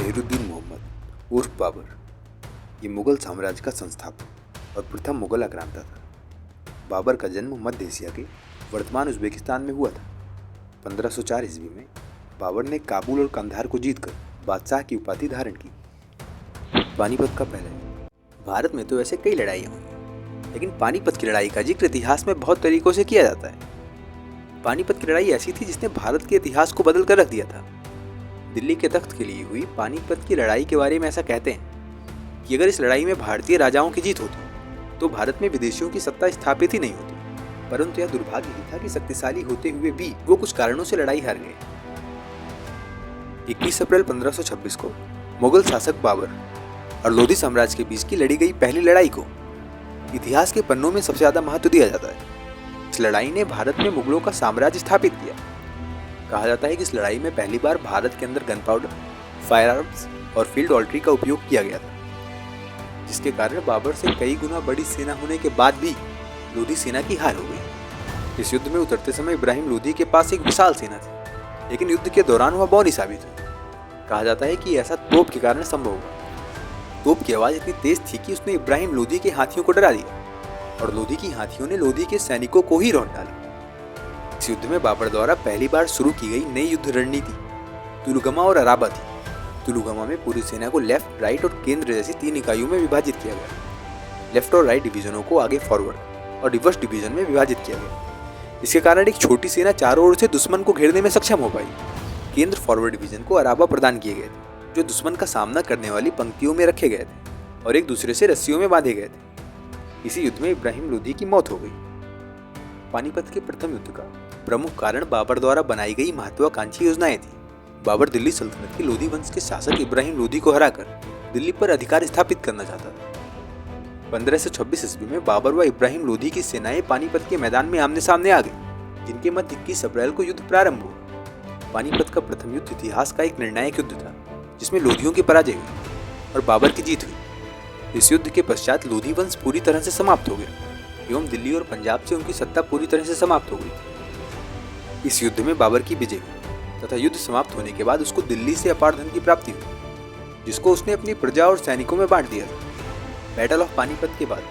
जहीरुद्दीन मोहम्मद उर्फ बाबर ये मुगल साम्राज्य का संस्थापक और प्रथम मुगल आक्रांता था। बाबर का जन्म मध्य एशिया के वर्तमान उज़्बेकिस्तान में हुआ था। 1504 ईस्वी में बाबर ने काबुल और कंधार को जीतकर बादशाह की उपाधि धारण की। पानीपत का पहला युद्ध। भारत में तो ऐसे कई लड़ाइयाँ हुई, लेकिन पानीपत की लड़ाई का जिक्र इतिहास में बहुत तरीकों से किया जाता है। पानीपत की लड़ाई ऐसी थी जिसने भारत के इतिहास को बदल कर रख दिया था। दिल्ली के तख्त के लिए हुई पानीपत की लड़ाई के बारे में ऐसा कहते हैं कि अगर इस लड़ाई में भारतीय राजाओं की जीत होती तो भारत में विदेशियों की सत्ता स्थापित ही नहीं होती, परंतु यह दुर्भाग्य ही था कि शक्तिशाली होते हुए भी वो कुछ कारणों से लड़ाई हार गए। 21 अप्रैल 1526 को मुगल शासक बाबर और लोधी साम्राज्य के बीच की लड़ी गई पहली लड़ाई को इतिहास के पन्नों में सबसे ज्यादा महत्व दिया जाता है। इस लड़ाई ने भारत में मुगलों का साम्राज्य स्थापित किया। कहा जाता है कि इस लड़ाई में पहली बार भारत के अंदर गन पाउडर, फायर आर्म्स और फील्ड आर्टिलरी का उपयोग किया गया था, जिसके कारण बाबर से कई गुना बड़ी सेना होने के बाद भी लोधी सेना की हार हो गई। इस युद्ध में उतरते समय इब्राहिम लोधी के पास एक विशाल सेना थी, लेकिन युद्ध के दौरान वह बौनी साबित हुई। कहा जाता है कि ऐसा तोप के कारण संभव हुआ। तोप की आवाज इतनी तेज थी कि उसने इब्राहिम लोधी के हाथियों को डरा दिया और लोधी की हाथियों ने लोधी के सैनिकों को ही रौंद डाला। इस युद्ध में बाबर द्वारा पहली बार शुरू की गई नई युद्ध रणनीति तुलुगमा और अराबा थी। तुलुगमा में पूरी सेना को लेफ्ट, राइट और केंद्र जैसी 3 इकाइयों में विभाजित किया गया। लेफ्ट और राइट डिवीजनों को आगे फॉरवर्ड और रिवर्स डिवीजन में विभाजित किया गया। इसके कारण एक छोटी सेना चारों ओर से दुश्मन को घेरने में सक्षम हो पाई। केंद्र फॉरवर्ड डिवीजन को अराबा प्रदान किए गए थे, जो दुश्मन का सामना करने वाली पंक्तियों में रखे गए थे और एक दूसरे से रस्सियों में बांधे गए थे। इसी युद्ध में इब्राहिम लोधी की मौत हो गई। पानीपत के प्रथम युद्ध का प्रमुख कारण बाबर द्वारा बनाई गई महत्वाकांक्षी योजनाएं थी। बाबर दिल्ली सल्तनत के लोधी वंश के शासक इब्राहिम लोधी को हराकर दिल्ली पर अधिकार स्थापित करना चाहता था। 1526 ईस्वी में बाबर व इब्राहिम लोधी की सेनाएं पानीपत के मैदान में आमने सामने आ गई, जिनके मध्य 21 अप्रैल को युद्ध प्रारंभ हुआ। पानीपत का प्रथम युद्ध इतिहास का एक निर्णायक युद्ध था, जिसमें लोधियों की पराजय हुई और बाबर की जीत हुई। इस युद्ध के पश्चात लोधी वंश पूरी तरह से समाप्त हो गया एवं दिल्ली और पंजाब से उनकी सत्ता पूरी तरह से समाप्त हो गई। इस युद्ध में बाबर की विजय हुई तथा युद्ध समाप्त होने के बाद उसको दिल्ली से अपार धन की प्राप्ति हुई, जिसको उसने अपनी प्रजा और सैनिकों में बांट दिया था। बैटल ऑफ पानीपत के बाद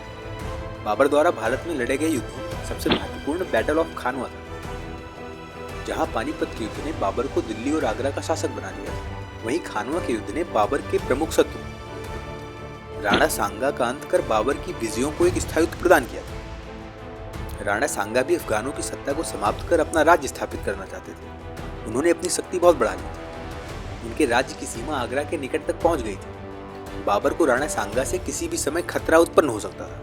बाबर द्वारा भारत में लड़े गए युद्ध सबसे महत्वपूर्ण बैटल ऑफ खानवा था, जहां पानीपत के युद्ध ने बाबर को दिल्ली और आगरा का शासक बना दिया। वहीं खानवा के युद्ध ने बाबर के प्रमुख शत्रु राणा सांगा का अंत कर बाबर की विजयों को एक स्थायित्व प्रदान किया। राणा सांगा भी अफगानों की सत्ता को समाप्त कर अपना राज्य स्थापित करना चाहते थे। उन्होंने अपनी शक्ति बहुत बढ़ा ली थी। उनके राज्य की सीमा आगरा के निकट तक पहुंच गई थी। बाबर को राणा सांगा से किसी भी समय खतरा उत्पन्न हो सकता था।